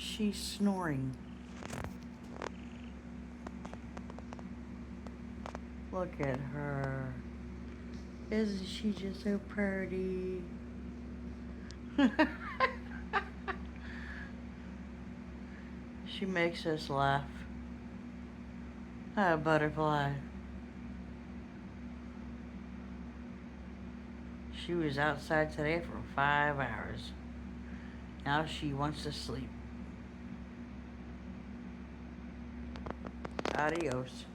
She's snoring. Look at her. Isn't she just so pretty? She makes us laugh. Oh, butterfly. She was outside today for 5 hours. Now she wants to sleep. Adios.